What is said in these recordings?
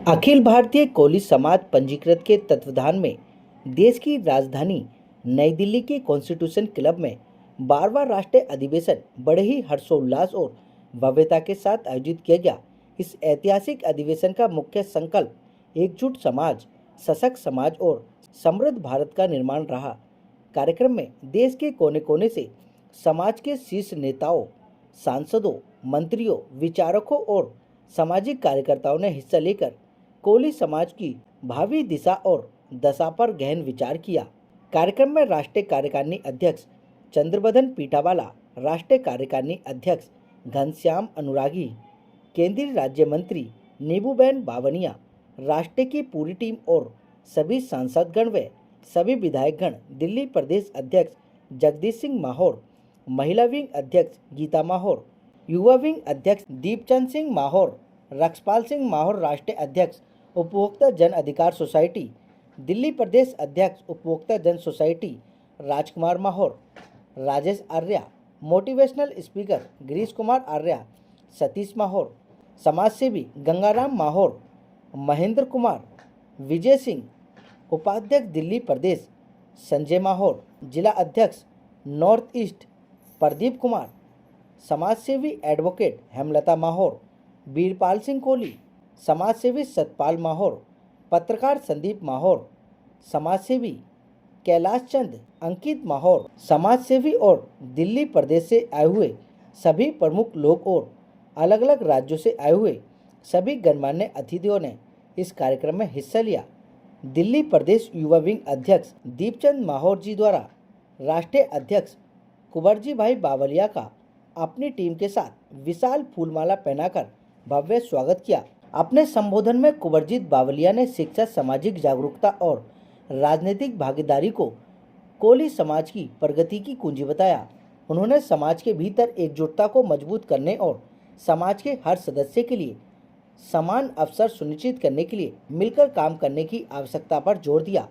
अखिल भारतीय कोली समाज पंजीकृत के तत्वाधान में देश की राजधानी नई दिल्ली के कॉन्स्टिट्यूशन क्लब में 12वां राष्ट्रीय अधिवेशन बड़े ही हर्षोल्लास और भव्यता के साथ आयोजित किया गया। इस ऐतिहासिक अधिवेशन का मुख्य संकल्प एकजुट समाज, सशक्त समाज और समृद्ध भारत का निर्माण रहा। कार्यक्रम में देश के कोने कोने से समाज के शीर्ष नेताओं, सांसदों, मंत्रियों, विचारकों और सामाजिक कार्यकर्ताओं ने हिस्सा लेकर कोली समाज की भावी दिशा और दशा पर गहन विचार किया। कार्यक्रम में राष्ट्रीय कार्यकारिणी अध्यक्ष चंद्रबदन पीठावाला, राष्ट्रीय कार्यकारिणी अध्यक्ष घनश्याम अनुरागी, केंद्रीय राज्य मंत्री नीबूबेन बावनिया, राष्ट्र की पूरी टीम और सभी सांसदगण व सभी विधायकगण, दिल्ली प्रदेश अध्यक्ष जगदीश सिंह माहौर, महिला विंग अध्यक्ष गीता माहौर, युवा विंग अध्यक्ष दीपचंद सिंह माहौर, रक्षपाल सिंह माहौर, राष्ट्रीय अध्यक्ष उपभोक्ता जन अधिकार सोसाइटी, दिल्ली प्रदेश अध्यक्ष उपभोक्ता जन सोसाइटी राजकुमार माहौर, राजेश आर्या, मोटिवेशनल स्पीकर गिरीश कुमार आर्या, सतीश माहौर, समाज सेवी गंगाराम माहौर, महेंद्र कुमार, विजय सिंह, उपाध्यक्ष दिल्ली प्रदेश संजय माहौर, जिला अध्यक्ष नॉर्थ ईस्ट प्रदीप कुमार, समाज सेवी एडवोकेट हेमलता माहौर, वीरपाल सिंह कोहली, समाज सेवी सतपाल माहौर, पत्रकार संदीप माहौर, समाज सेवी कैलाश चंद, अंकित माहौर, समाज सेवी और दिल्ली प्रदेश से आए हुए सभी प्रमुख लोग और अलग अलग राज्यों से आए हुए सभी गणमान्य अतिथियों ने इस कार्यक्रम में हिस्सा लिया। दिल्ली प्रदेश युवा विंग अध्यक्ष दीपचंद माहौर जी द्वारा राष्ट्रीय अध्यक्ष कुंवरजी भाई बावलिया का अपनी टीम के साथ विशाल फूलमाला पहनाकर भव्य स्वागत किया। अपने संबोधन में कुंवरजीत बावलिया ने शिक्षा, सामाजिक जागरूकता और राजनीतिक भागीदारी को कोली समाज की प्रगति की कुंजी बताया। उन्होंने समाज के भीतर एकजुटता को मजबूत करने और समाज के हर सदस्य के लिए समान अवसर सुनिश्चित करने के लिए मिलकर काम करने की आवश्यकता पर जोर दिया।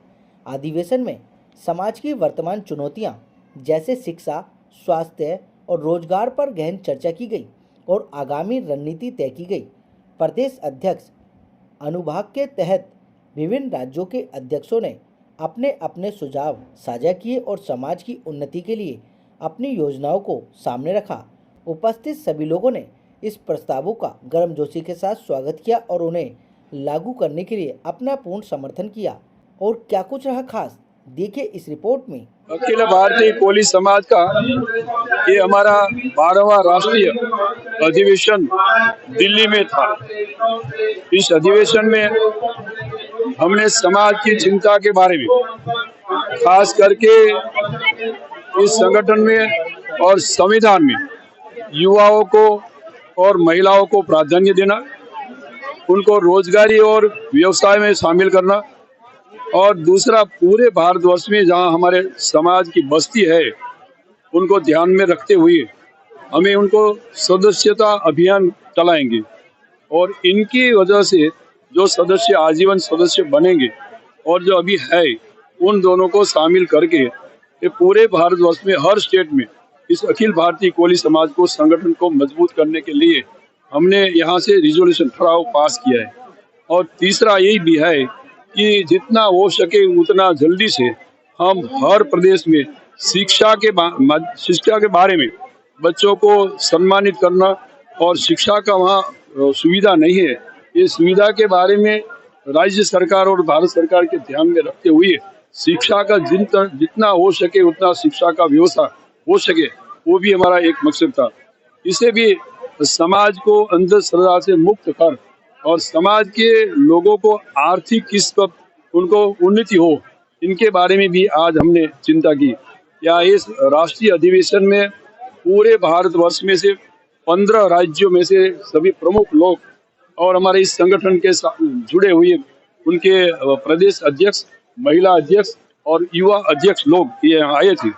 अधिवेशन में समाज की वर्तमान चुनौतियां जैसे शिक्षा, स्वास्थ्य और रोजगार पर गहन चर्चा की गई और आगामी रणनीति तय की गई। प्रदेश अध्यक्ष अनुभाग के तहत विभिन्न राज्यों के अध्यक्षों ने अपने अपने सुझाव साझा किए और समाज की उन्नति के लिए अपनी योजनाओं को सामने रखा। उपस्थित सभी लोगों ने इस प्रस्तावों का गर्मजोशी के साथ स्वागत किया और उन्हें लागू करने के लिए अपना पूर्ण समर्थन किया। और क्या कुछ रहा खास, देखिए इस रिपोर्ट में। अखिल भारतीय कोली समाज का ये हमारा 12वां राष्ट्रीय अधिवेशन दिल्ली में था। इस अधिवेशन में हमने समाज की चिंता के बारे में, खास करके इस संगठन में और संविधान में युवाओं को और महिलाओं को प्राधान्य देना, उनको रोजगारी और व्यवसाय में शामिल करना, और दूसरा पूरे भारतवर्ष में जहां हमारे समाज की बस्ती है उनको ध्यान में रखते हुए हमें उनको सदस्यता अभियान चलाएंगे और इनकी वजह से जो सदस्य आजीवन सदस्य बनेंगे और जो अभी है उन दोनों को शामिल करके ये पूरे भारतवर्ष में हर स्टेट में इस अखिल भारतीय कोली समाज को संगठन को मजबूत करने के लिए हमने यहाँ से रिजोल्यूशन ठहराव पास किया है। और तीसरा यही भी है कि जितना हो सके उतना जल्दी से हम हर प्रदेश में शिक्षा के बारे में बच्चों को सम्मानित करना, और शिक्षा का वहाँ सुविधा नहीं है, ये सुविधा के बारे में राज्य सरकार और भारत सरकार के ध्यान में रखते हुए शिक्षा का जितना हो सके उतना शिक्षा का व्यवस्था हो सके, वो भी हमारा एक मकसद था। इसे भी समाज को अंधश्रद्धा से मुक्त कर और समाज के लोगों को आर्थिक किस पर उनको उन्नति हो, इनके बारे में भी आज हमने चिंता की। या इस राष्ट्रीय अधिवेशन में पूरे भारतवर्ष में से 15 राज्यों में से सभी प्रमुख लोग और हमारे इस संगठन के साथ जुड़े हुए उनके प्रदेश अध्यक्ष, महिला अध्यक्ष और युवा अध्यक्ष लोग ये आए थे।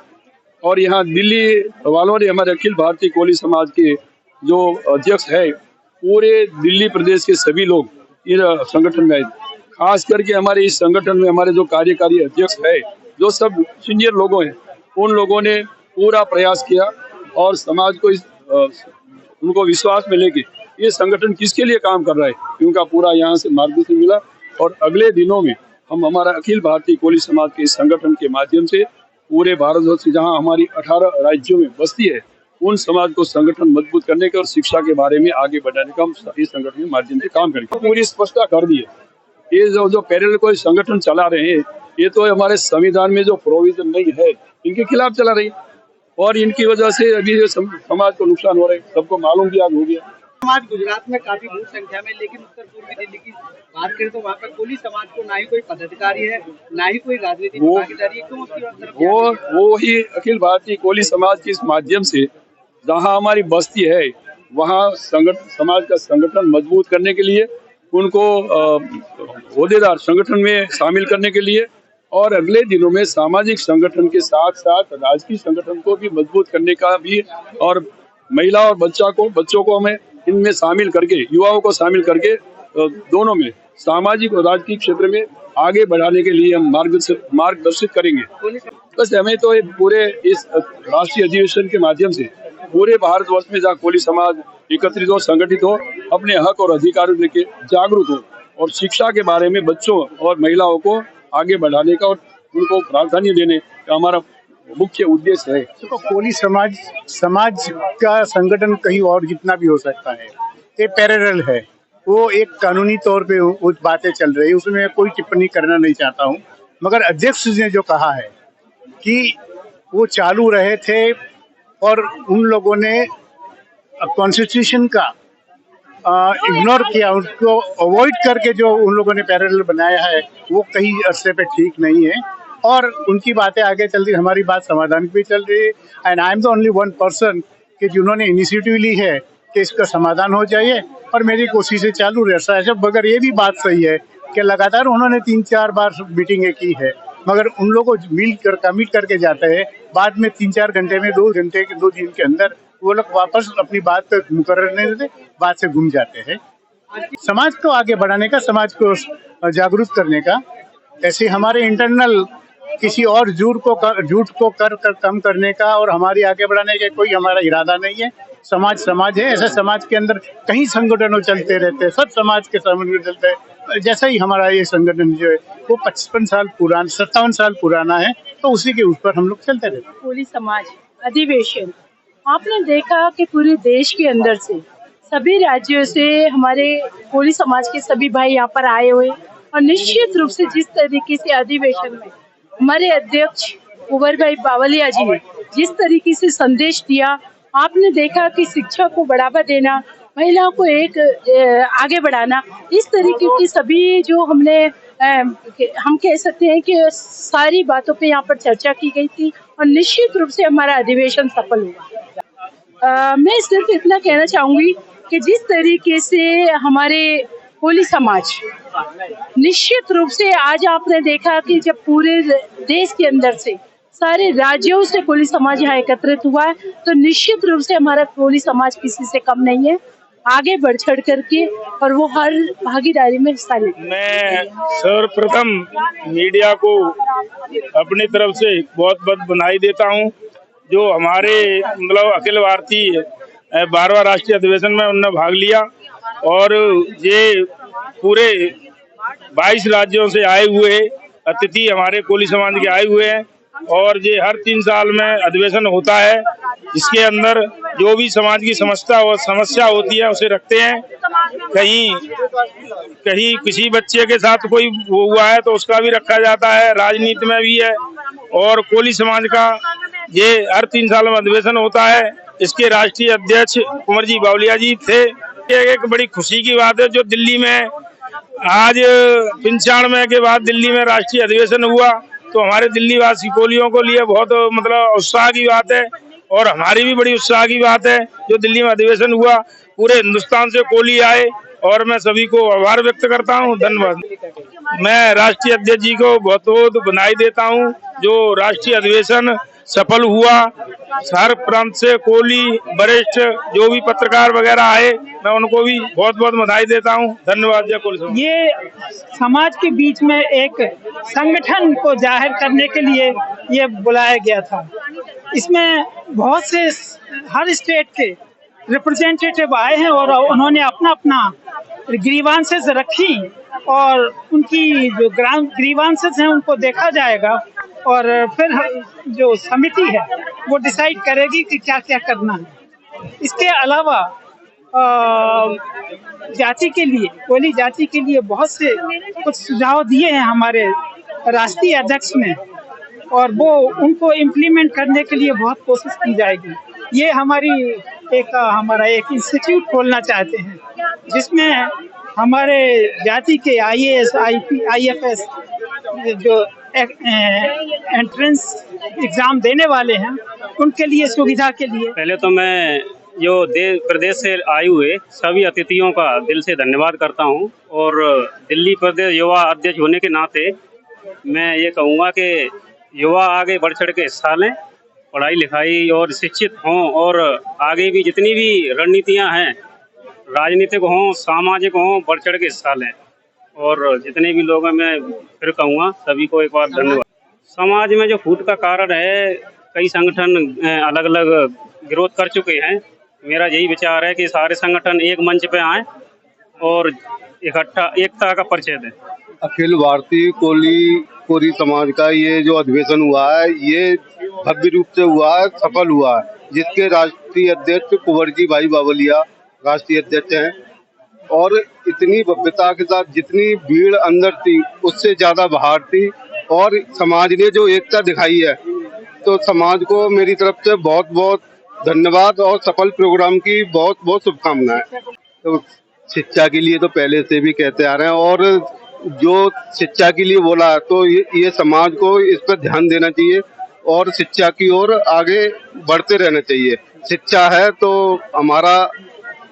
और यहाँ दिल्ली वालों ने, हमारे अखिल भारतीय कोली समाज के जो अध्यक्ष है, पूरे दिल्ली प्रदेश के सभी लोग इस संगठन में आए। खास करके हमारे इस संगठन में हमारे जो कार्यकारी अध्यक्ष है, जो सब सीनियर लोगों हैं, उन लोगों ने पूरा प्रयास किया और समाज को उनको विश्वास में लेके ये संगठन किसके लिए काम कर रहा है, उनका पूरा यहाँ से मार्गदर्शन मिला। और अगले दिनों में हम हमारा अखिल भारतीय कोली समाज के इस संगठन के माध्यम से पूरे भारतवर्ष से जहाँ हमारी 18 राज्यों में बस्ती है, उन समाज को संगठन मजबूत करने का और शिक्षा के बारे में आगे बढ़ाने का हम इस संगठन के माध्यम से काम करेंगे। पूरी स्पष्टता कर दी है। ये जो पैरेलल कोई संगठन चला रहे हैं, ये तो हमारे संविधान में जो प्रोविजन नहीं है, इनके खिलाफ चला रही है और इनकी वजह से अभी जो समाज को नुकसान हो रहा है, सबको मालूम भी आज हो गया। समाज गुजरात में काफी बड़ी संख्या में, लेकिन उत्तर पूर्वी दिल्ली की बात करें तो वहाँ पर कोली समाज को ना ही कोई पदाधिकारी है, ना ही कोई राजनीतिक भागीदारी है। क्यों उसकी तरफ वो ही अखिल भारतीय कोली समाज के इस माध्यम से जहाँ हमारी बस्ती है, वहाँ समाज का संगठन मजबूत करने के लिए, उनको ओहदेदार संगठन में शामिल करने के लिए और अगले दिनों में सामाजिक संगठन के साथ साथ राजकीय संगठन को भी मजबूत करने का भी, और महिला और बच्चों को हमें इनमें शामिल करके, युवाओं को शामिल करके दोनों में सामाजिक और राजकीय क्षेत्र में आगे बढ़ाने के लिए हम मार्गदर्शित करेंगे। बस हमें तो पूरे इस राष्ट्रीय अधिवेशन के माध्यम से पूरे भारतवर्ष में जहाँ कोली समाज एकत्रित हो, संगठित हो, अपने हक और अधिकारों लेके जागरूक हो और शिक्षा के बारे में बच्चों और महिलाओं को आगे बढ़ाने का और उनको प्राधान्य देने का हमारा मुख्य उद्देश्य है। तो कोली समाज का संगठन कहीं और जितना भी हो सकता है, ये पैरेलल है। वो एक कानूनी तौर पे उस बातें चल रही है, उसमें कोई टिप्पणी करना नहीं चाहता हूँ। मगर अध्यक्ष ने जो कहा है कि वो चालू रहे थे और उन लोगों ने कॉन्स्टिट्यूशन का इग्नोर किया, उसको अवॉइड करके जो उन लोगों ने पैरेलल बनाया है, वो कहीं अरसे पे ठीक नहीं है और उनकी बातें आगे चल रही, हमारी बात समाधान की भी चल रही है। And I am the only one person कि जिन्होंने इनिशिएटिव ली है कि इसका समाधान हो जाए और मेरी कोशिशें चालू रह। मगर ये भी बात सही है कि लगातार उन्होंने 3-4 बार मीटिंगें की है, मगर उन लोगों को मिल कर कमिट करके जाते हैं, बाद में 3-4 घंटे में 2 दिन के अंदर वो लोग वापस अपनी बात पे मुकर्रर नहीं देते, बात से घूम जाते हैं। समाज को आगे बढ़ाने का, समाज को जागरूक करने का, ऐसे हमारे इंटरनल किसी और झूठ को कर कम करने का और हमारी आगे बढ़ाने का कोई हमारा इरादा नहीं है। समाज है, ऐसे समाज के अंदर कई संगठनों चलते रहते हैं, सब समाज के संगठन चलते हैं। जैसा ही हमारा ये संगठन जो है वो 57 साल पुराना है, तो उसी के ऊपर हम लोग चलते रहते हैं। कोली समाज अधिवेशन आपने देखा कि पूरे देश के अंदर से सभी राज्यों से हमारे कोली समाज के सभी भाई यहाँ पर आए हुए और निश्चित रूप से जिस तरीके से अधिवेशन में हमारे अध्यक्ष कुंवर भाई बावलिया जी ने जिस तरीके से संदेश दिया, आपने देखा कि शिक्षा को बढ़ावा देना, महिलाओं को एक आगे बढ़ाना, इस तरीके की सभी जो हम कह सकते हैं कि सारी बातों पे यहाँ पर चर्चा की गई थी और निश्चित रूप से हमारा अधिवेशन सफल हुआ। मैं सिर्फ इतना कहना चाहूंगी कि जिस तरीके से हमारे कोली समाज निश्चित रूप से आज आपने देखा कि जब पूरे देश के अंदर से सारे राज्यों से कोली समाज यहाँ एकत्रित हुआ है, तो निश्चित रूप से हमारा कोली समाज किसी से कम नहीं है, आगे बढ़ चढ़ करके और वो हर भागीदारी में हिस्सा लेते। मैं सर्वप्रथम मीडिया को अपनी तरफ से बहुत बहुत बधाई देता हूँ, जो हमारे मतलब अखिल भारतीय 12वां राष्ट्रीय अधिवेशन में उन्होंने भाग लिया और ये पूरे 22 राज्यों से आए हुए अतिथि हमारे कोली समाज के आए हुए हैं और ये हर 3 साल में अधिवेशन होता है, जिसके अंदर जो भी समाज की समस्या होती है उसे रखते हैं। कहीं किसी बच्चे के साथ कोई वो हुआ है तो उसका भी रखा जाता है, राजनीति में भी है। और कोली समाज का ये हर 3 साल में अधिवेशन होता है। इसके राष्ट्रीय अध्यक्ष कुंवर जी बावलिया जी थे। एक बड़ी खुशी की बात है जो दिल्ली में आज 95 के बाद दिल्ली में राष्ट्रीय अधिवेशन हुआ, तो हमारे दिल्ली वासी कोलियों को लिए बहुत मतलब उत्साह की बात है और हमारी भी बड़ी उत्साह की बात है जो दिल्ली में अधिवेशन हुआ। पूरे हिंदुस्तान से कोली आए और मैं सभी को आभार व्यक्त करता हूं। धन्यवाद। मैं राष्ट्रीय अध्यक्ष जी को बहुत बहुत बधाई देता हूं जो राष्ट्रीय अधिवेशन सफल हुआ। हर प्रांत से कोली वरिष्ठ जो भी पत्रकार वगैरह आए, मैं उनको भी बहुत बहुत बधाई देता हूं। धन्यवाद। जय कोली समाज। ये समाज के बीच में एक संगठन को जाहिर करने के लिए ये बुलाया गया था। इसमें बहुत से हर स्टेट के रिप्रेजेंटेटिव आए हैं और उन्होंने अपना अपना ग्रीवांसेस रखी और उनकी जो ग्रीवांसेस हैं उनको देखा जाएगा और फिर जो समिति है वो डिसाइड करेगी कि क्या क्या करना है। इसके अलावा जाति के लिए, कोली जाति के लिए बहुत से कुछ सुझाव दिए हैं हमारे राष्ट्रीय अध्यक्ष ने और वो उनको इम्प्लीमेंट करने के लिए बहुत कोशिश की जाएगी। ये हमारा एक इंस्टीट्यूट खोलना चाहते हैं जिसमें हमारे जाति के IAS, IFS जो एंट्रेंस एग्जाम देने वाले हैं उनके लिए सुविधा के लिए पहले तो मैं जो प्रदेश से आए हुए सभी अतिथियों का दिल से धन्यवाद करता हूं और दिल्ली प्रदेश युवा अध्यक्ष होने के नाते मैं ये कहूँगा कि युवा आगे बढ़ चढ़ के हिस्सा लें, पढ़ाई लिखाई और शिक्षित हों और आगे भी जितनी भी रणनीतियां हैं राजनीतिक हों सामाजिक हों बढ़ चढ़ के हिस्सा लें और जितने भी लोग हैं मैं फिर कहूँगा सभी को एक बार धन्यवाद। समाज में जो फूट का कारण है कई संगठन अलग अलग विरोध कर चुके हैं। मेरा यही विचार है कि सारे संगठन एक मंच पे आएं और इकट्ठा एकता का परिचय दें। अखिल भारतीय कोरी समाज का ये जो अधिवेशन हुआ है ये भव्य रूप से हुआ है, सफल हुआ है, जिसके राष्ट्रीय अध्यक्ष कुंवर जी भाई बावलिया राष्ट्रीय अध्यक्ष हैं और इतनी भव्यता के साथ जितनी भीड़ अंदर थी उससे ज्यादा बाहर थी और समाज ने जो एकता दिखाई है तो समाज को मेरी तरफ से बहुत बहुत धन्यवाद और सफल प्रोग्राम की बहुत बहुत शुभकामनाएं। तो शिक्षा के लिए तो पहले से भी कहते आ रहे हैं और जो शिक्षा के लिए बोला तो ये समाज को इस पर ध्यान देना चाहिए और शिक्षा की ओर आगे बढ़ते रहना चाहिए। शिक्षा है तो हमारा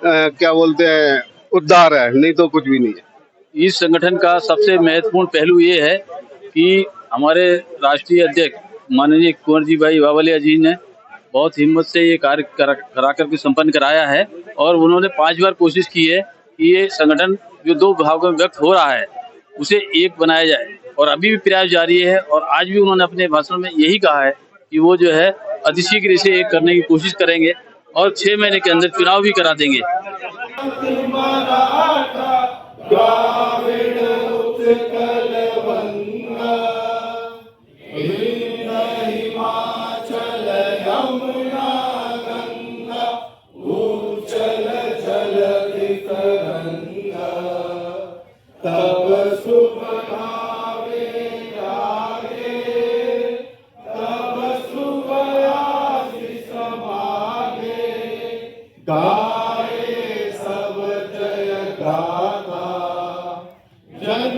क्या बोलते हैं उद्धार है, नहीं तो कुछ भी नहीं है। इस संगठन का सबसे महत्वपूर्ण पहलू ये है कि हमारे राष्ट्रीय अध्यक्ष माननीय कुंवर जी भाई बावलिया जी ने बहुत हिम्मत से ये कार्य करा करके संपन्न कराया है और उन्होंने 5 बार कोशिश की है कि ये संगठन जो 2 भागों में व्यक्त हो रहा है उसे एक बनाया जाए और अभी भी प्रयास जारी है और आज भी उन्होंने अपने भाषण में यही कहा है कि वो जो है अतिशीघ्र इसे एक करने की कोशिश करेंगे और 6 महीने के अंदर चुनाव भी करा देंगे। गाए सब जय गाथा जन